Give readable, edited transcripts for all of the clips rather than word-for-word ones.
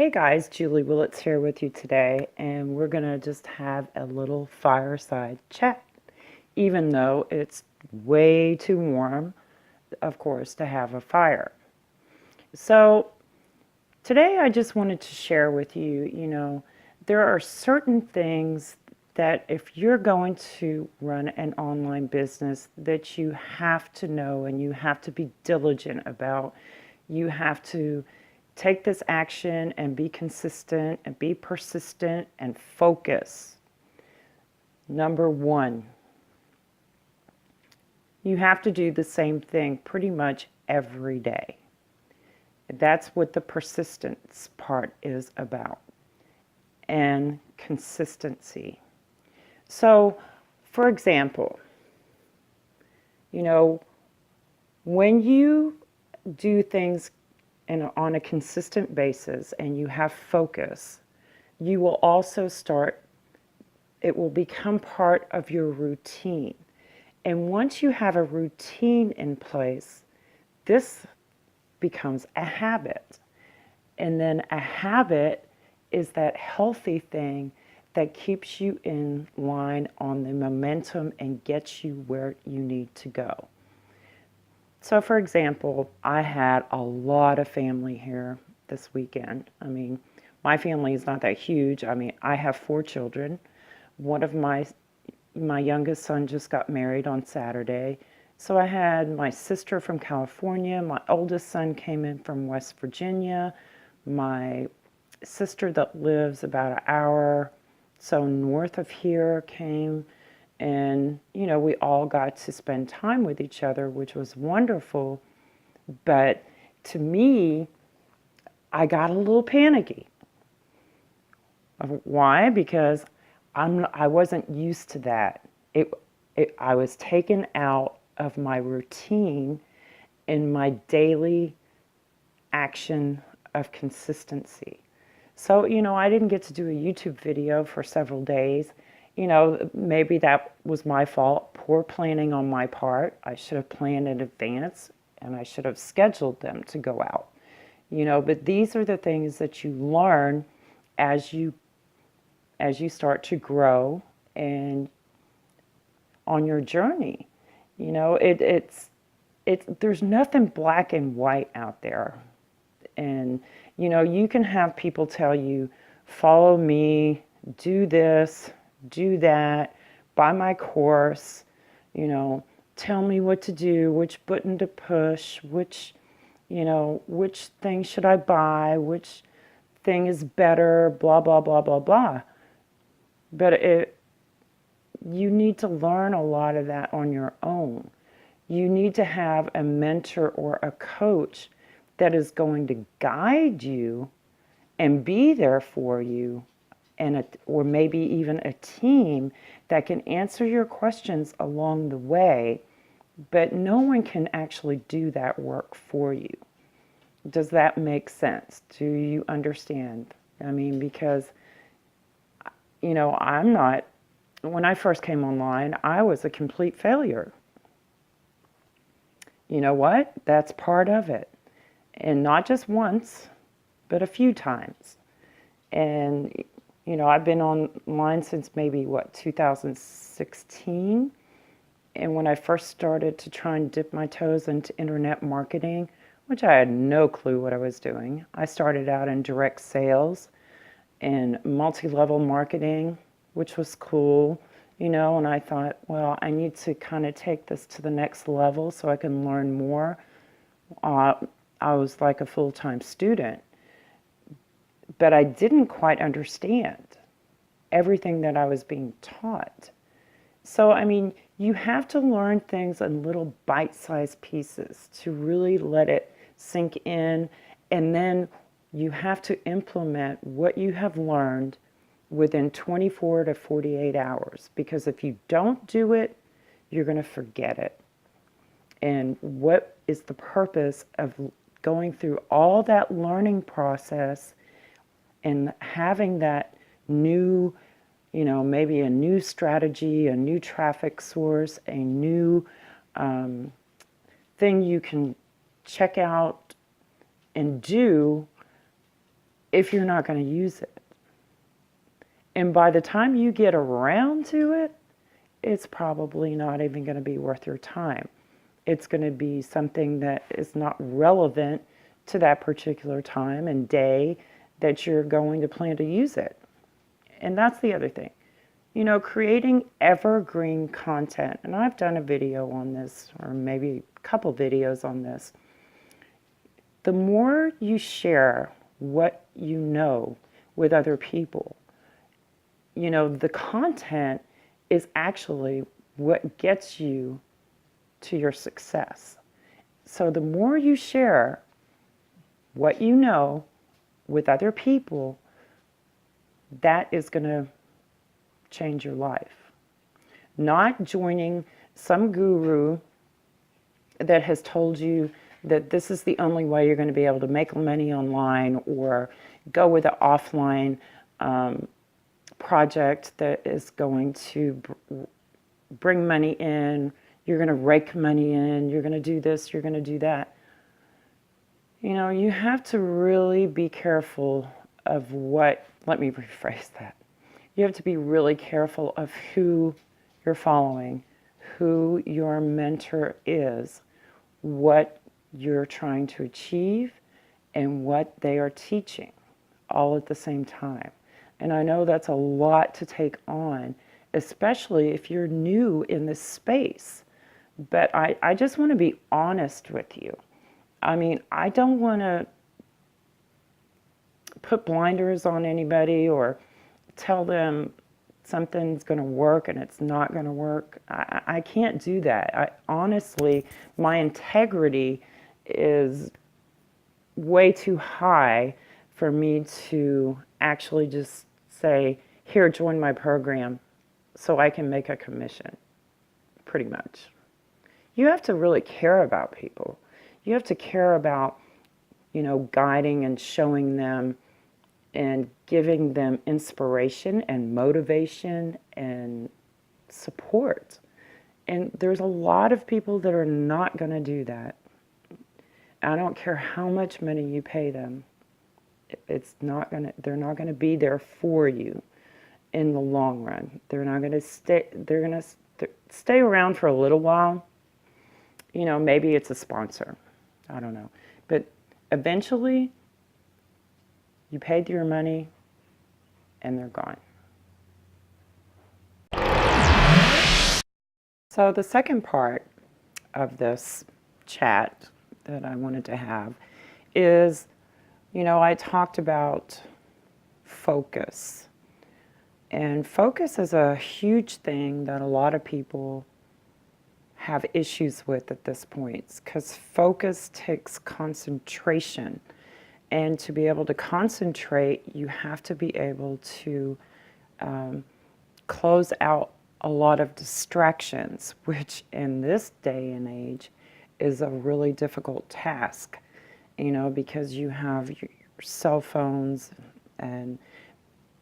Hey guys, Julie Willits here with you today, and we're going to just have a little fireside chat, even though it's way too warm, of course, to have a fire. So, today I just wanted to share with you, there are certain things that if you're going to run an online business that you have to know and you have to be diligent about. You have to take this action and be consistent and be persistent and focus. Number one, you have to do the same thing pretty much every day. That's what the persistence part is about, and consistency. So, for example, you know, when you do things on a consistent basis and you have focus, you will also start, it will become part of your routine. And once you have a routine in place, this becomes a habit. And then a habit is that healthy thing that keeps you in line on the momentum and gets you where you need to go. So, for example, I had a lot of family here this weekend. My family is not that huge. I have 4 children. One of my youngest son just got married on Saturday. So I had my sister from California. My oldest son came in from West Virginia. My sister that lives about an hour so north of here came. And, we all got to spend time with each other, which was wonderful. But to me, I got a little panicky. Why? Because I wasn't used to that. I was taken out of my routine in my daily action of consistency. So, I didn't get to do a YouTube video for several days. Maybe that was my fault, poor planning on my part. I should have planned in advance and I should have scheduled them to go out. But these are the things that you learn as you start to grow and on your journey. There's nothing black and white out there. And you can have people tell you, follow me, do this, do that, buy my course, tell me what to do, which button to push, which thing should I buy, which thing is better, blah, blah, blah, blah, blah. But you need to learn a lot of that on your own. You need to have a mentor or a coach that is going to guide you and be there for you, or maybe even a team that can answer your questions along the way, but no one can actually do that work for you. Does that make sense? Do you understand? Because, when I first came online, I was a complete failure. You know what? That's part of it. And not just once, but a few times. And I've been online since maybe 2016. And when I first started to try and dip my toes into internet marketing, which I had no clue what I was doing, I started out in direct sales and multi-level marketing, which was cool, and I thought, well, I need to kind of take this to the next level so I can learn more. I was like a full-time student. But I didn't quite understand everything that I was being taught. So, you have to learn things in little bite-sized pieces to really let it sink in. And then you have to implement what you have learned within 24 to 48 hours. Because if you don't do it, you're going to forget it. And what is the purpose of going through all that learning process and having that new, maybe a new strategy, a new traffic source, a new thing you can check out and do if you're not going to use it. And by the time you get around to it, it's probably not even going to be worth your time. It's going to be something that is not relevant to that particular time and day that you're going to plan to use it. And that's the other thing. You know, creating evergreen content. And I've done a video on this, or maybe a couple videos on this. The more you share what you know with other people, you know, the content is actually what gets you to your success. So the more you share what you know with other people, that is going to change your life. Not joining some guru that has told you that this is the only way you're going to be able to make money online, or go with an offline project that is going to bring money in. You're going to rake money in. You're going to do this. You're going to do that. You know, you have to really be careful of what, let me rephrase that. You have to be really careful of who you're following, who your mentor is, what you're trying to achieve, and what they are teaching, all at the same time. And I know that's a lot to take on, especially if you're new in this space. But I just want to be honest with you. I mean, I don't want to put blinders on anybody or tell them something's going to work and it's not going to work. I can't do that. Honestly, my integrity is way too high for me to actually just say, here, join my program so I can make a commission, pretty much. You have to really care about people. You have to care about, you know, guiding and showing them and giving them inspiration and motivation and support. And there's a lot of people that are not going to do that. I don't care how much money you pay them. They're not going to be there for you in the long run. They're going to stay around for a little while. You know, maybe it's a sponsor. I don't know. But eventually, you paid your money and they're gone. So the second part of this chat that I wanted to have is, you know, I talked about focus. And focus is a huge thing that a lot of people have issues with at this point, because focus takes concentration. And to be able to concentrate, you have to be able to close out a lot of distractions, which in this day and age is a really difficult task, you know, because you have your cell phones and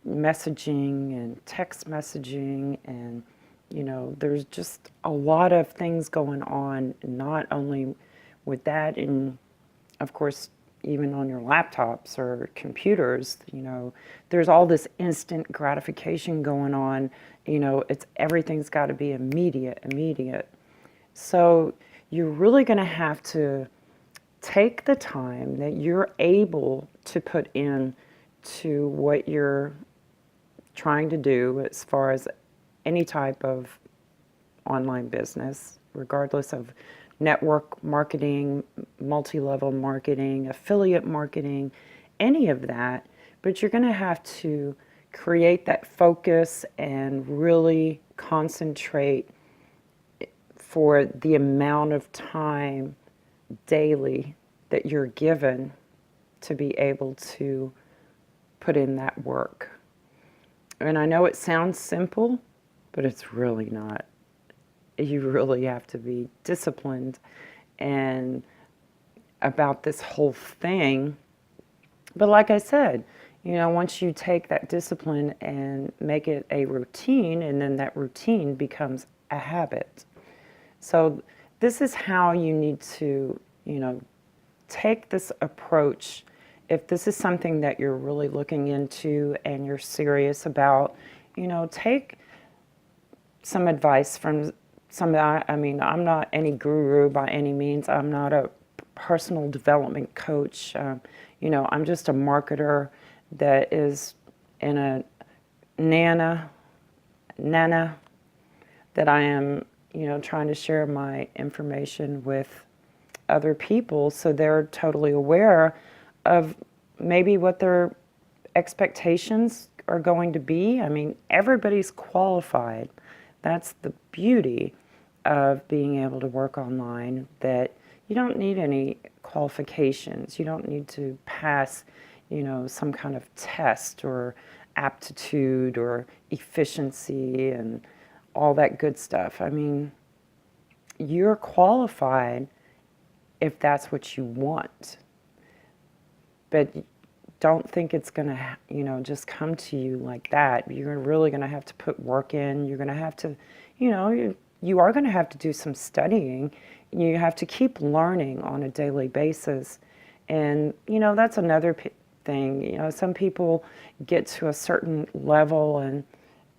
messaging and text messaging, and you know, there's just a lot of things going on, not only with that, and of course even on your laptops or computers. You know, there's all this instant gratification going on. You know, everything's got to be immediate. So you're really going to have to take the time that you're able to put in to what you're trying to do as far as any type of online business, regardless of network marketing, multi-level marketing, affiliate marketing, any of that. But you're going to have to create that focus and really concentrate for the amount of time daily that you're given to be able to put in that work. And I know it sounds simple, but it's really not. You really have to be disciplined and about this whole thing. But like I said, you know, once you take that discipline and make it a routine, and then that routine becomes a habit. So this is how you need to, you know, take this approach if this is something that you're really looking into and you're serious about, take some advice from somebody. I mean, I'm not any guru by any means. I'm not a personal development coach. I'm just a marketer that is in a nana that I am, trying to share my information with other people so they're totally aware of maybe what their expectations are going to be. I mean, everybody's qualified. That's the beauty of being able to work online, that you don't need any qualifications. You don't need to pass, some kind of test or aptitude or efficiency and all that good stuff. I mean, you're qualified if that's what you want. But don't think it's going to, just come to you like that. You're really going to have to put work in. You're going to have to, you are going to have to do some studying. You have to keep learning on a daily basis. And, that's another thing. Some people get to a certain level and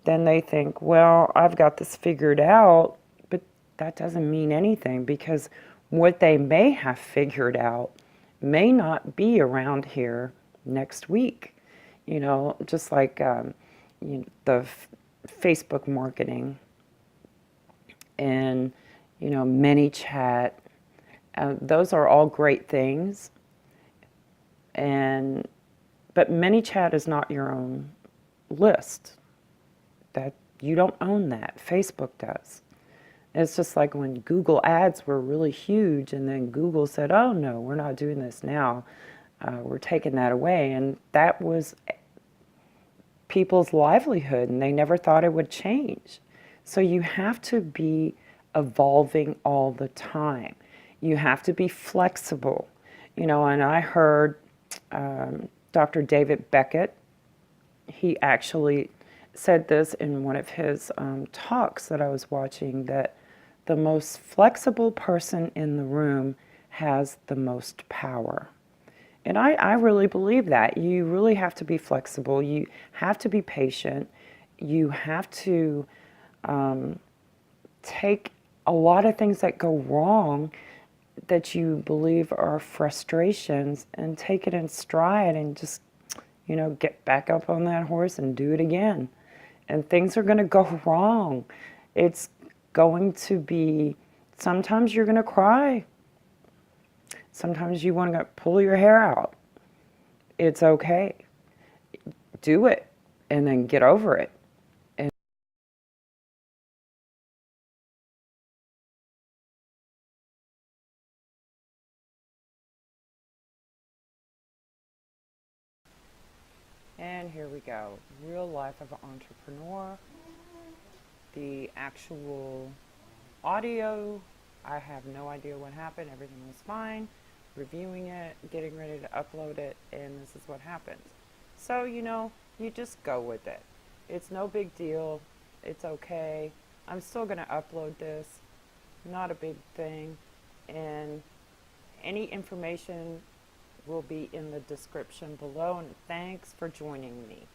then they think, well, I've got this figured out. But that doesn't mean anything, because what they may have figured out may not be around here next week. Just like the Facebook marketing and, ManyChat. Those are all great things. But ManyChat is not your own list. That you don't own that. Facebook does. It's just like when Google ads were really huge and then Google said, oh no, we're not doing this now. We're taking that away. And that was people's livelihood and they never thought it would change. So you have to be evolving all the time. You have to be flexible. And I heard Dr. David Beckett, he actually said this in one of his talks that I was watching, that the most flexible person in the room has the most power. And I really believe that. You really have to be flexible. You have to be patient. You have to take a lot of things that go wrong that you believe are frustrations and take it in stride and just, get back up on that horse and do it again. And things are going to go wrong. It's going to be, sometimes you're going to cry. Sometimes you want to pull your hair out. It's okay. Do it and then get over it. And here we go. Real life of an entrepreneur. The actual audio, I have no idea what happened. Everything was fine. Reviewing it, getting ready to upload it, and this is what happens. So, you just go with it. It's no big deal. It's okay. I'm still going to upload this. Not a big thing. And any information will be in the description below. And thanks for joining me.